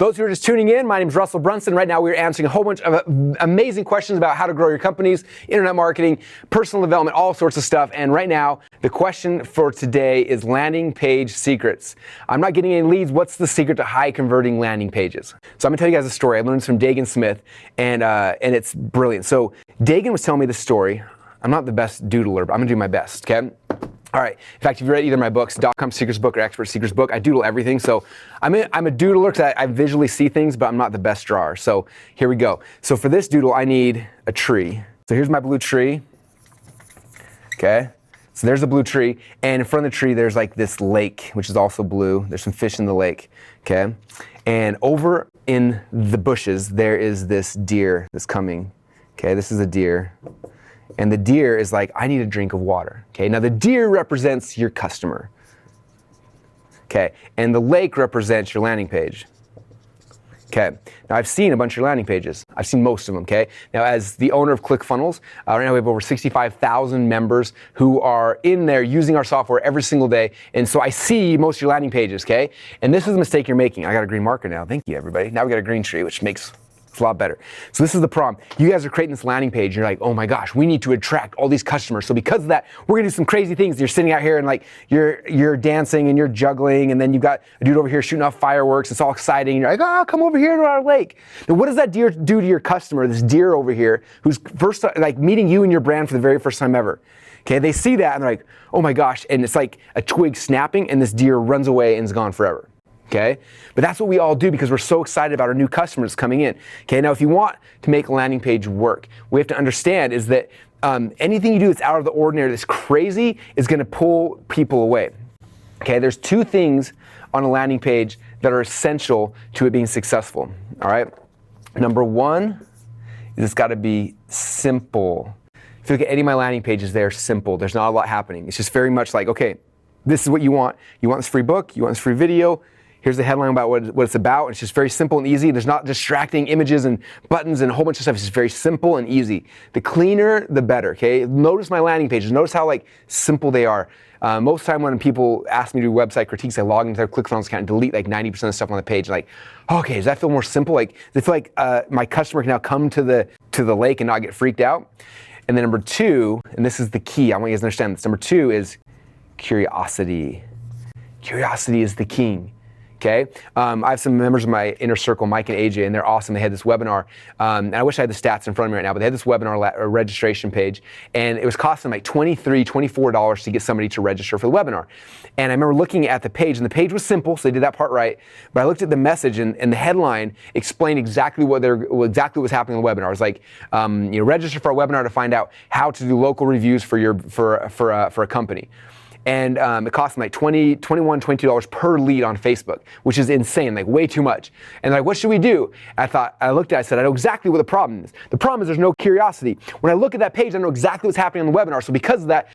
Those who are just tuning in, my name is Russell Brunson. Right now we're answering a whole bunch of amazing questions about how to grow your companies, internet marketing, personal development, all sorts of stuff. And right now, the question for today is landing page secrets. I'm not getting any leads. What's the secret to high converting landing pages? So I'm gonna tell you guys a story. I learned this from Dagan Smith, and it's brilliant. So Dagan was telling me this story. I'm not the best doodler, but I'm gonna do my best, okay? All right. In fact, if you read either of my books, .com Secrets book or Expert Secrets book, I doodle everything. So I'm a doodler because I visually see things, but I'm not the best drawer. So here we go. So for this doodle, I need a tree. So here's my blue tree. Okay. So there's a blue tree. And in front of the tree, there's like this lake, which is also blue. There's some fish in the lake. Okay. And over in the bushes, there is this deer that's coming. Okay. This is a deer. And the deer is like, I need a drink of water. Okay, now the deer represents your customer. Okay, and the lake represents your landing page. Okay, now I've seen a bunch of your landing pages. I've seen most of them, okay? Now as the owner of ClickFunnels, right now we have over 65,000 members who are in there using our software every single day. And so I see most of your landing pages, okay? And this is the mistake you're making. I got a green marker now, thank you everybody. Now we got a green tree, which makes it's a lot better. So this is the problem. You guys are creating this landing page. You're like, oh my gosh, we need to attract all these customers. So because of that, we're gonna do some crazy things. You're sitting out here and like you're dancing and you're juggling, and then you've got a dude over here shooting off fireworks. It's all exciting. And you're like, oh, come over here to our lake. Now what does that deer do to your customer? This deer over here, who's first like meeting you and your brand for the very first time ever. Okay, they see that and they're like, oh my gosh, and it's like a twig snapping, and this deer runs away and is gone forever. Okay, but that's what we all do because we're so excited about our new customers coming in. Okay, now if you want to make a landing page work, what we have to understand is that anything you do that's out of the ordinary, that's crazy, is going to pull people away. Okay, there's two things on a landing page that are essential to it being successful. All right, number one is it's got to be simple. If you look at any of my landing pages, they're simple. There's not a lot happening. It's just very much like, okay, this is what you want. You want this free book. You want this free video. Here's the headline about what it's about. It's just very simple and easy. There's not distracting images and buttons and a whole bunch of stuff. It's just very simple and easy. The cleaner, the better, okay? Notice my landing pages. Notice how like simple they are. Most of the time when people ask me to do website critiques, I log into their ClickFunnels account and delete like 90% of the stuff on the page. Like, okay, does that feel more simple? Like, does it feel like my customer can now come to the lake and not get freaked out? And then number two, and this is the key, I want you guys to understand this. Number two is curiosity. Curiosity is the king. Okay, I have some members of my inner circle, Mike and AJ, and they're awesome. They had this webinar, and I wish I had the stats in front of me right now, but they had this webinar registration page, and it was costing like $23, $24 to get somebody to register for the webinar. And I remember looking at the page, and the page was simple, so they did that part right, but I looked at the message, and the headline explained exactly what was happening in the webinar. It was like, register for a webinar to find out how to do local reviews for a company. And it cost them like $21, $22 per lead on Facebook, which is insane, like way too much. And like, what should we do? I looked at it, I said, I know exactly what the problem is. The problem is there's no curiosity. When I look at that page, I know exactly what's happening on the webinar. So because of that,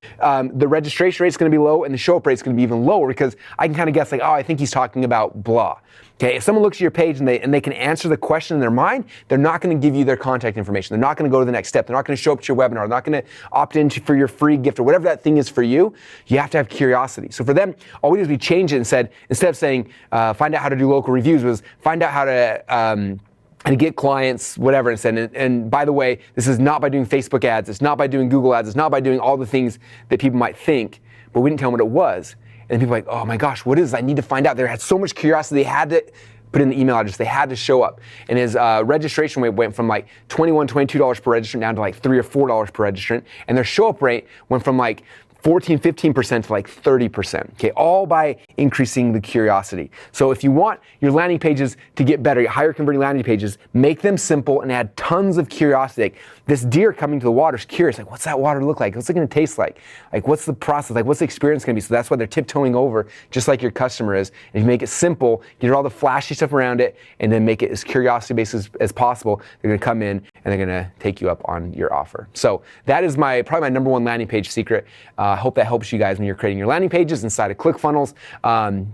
the registration rate is going to be low and the show up rate is going to be even lower because I can kind of guess like, oh, I think he's talking about blah. Okay, if someone looks at your page and they can answer the question in their mind, they're not going to give you their contact information. They're not going to go to the next step. They're not going to show up to your webinar. They're not going to opt in for your free gift or whatever that thing is for you. You have to have curiosity. So for them, all we did is we changed it and said, instead of saying, find out how to do local reviews, was find out how to get clients, whatever. And by the way, this is not by doing Facebook ads. It's not by doing Google ads. It's not by doing all the things that people might think, but we didn't tell them what it was. And people were like, oh my gosh, what is this? I need to find out. They had so much curiosity, they had to put in the email address, they had to show up. And his registration rate went from like $21, $22 per registrant down to like $3 or $4 per registrant. And their show up rate went from like 14, 15% to like 30%, okay? All by increasing the curiosity. So if you want your landing pages to get better, your higher converting landing pages, make them simple and add tons of curiosity. Like this deer coming to the water is curious, like what's that water look like? What's it gonna taste like? Like what's the process? Like what's the experience gonna be? So that's why they're tiptoeing over, just like your customer is. And if you make it simple, get all the flashy stuff around it, and then make it as curiosity-based as possible, they're gonna come in and they're gonna take you up on your offer. So that is probably my number one landing page secret. I hope that helps you guys when you're creating your landing pages inside of ClickFunnels,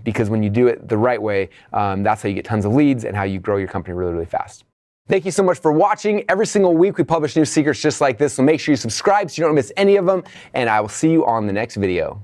because when you do it the right way, that's how you get tons of leads and how you grow your company really, really fast. Thank you so much for watching. Every single week we publish new secrets just like this, so make sure you subscribe so you don't miss any of them, and I will see you on the next video.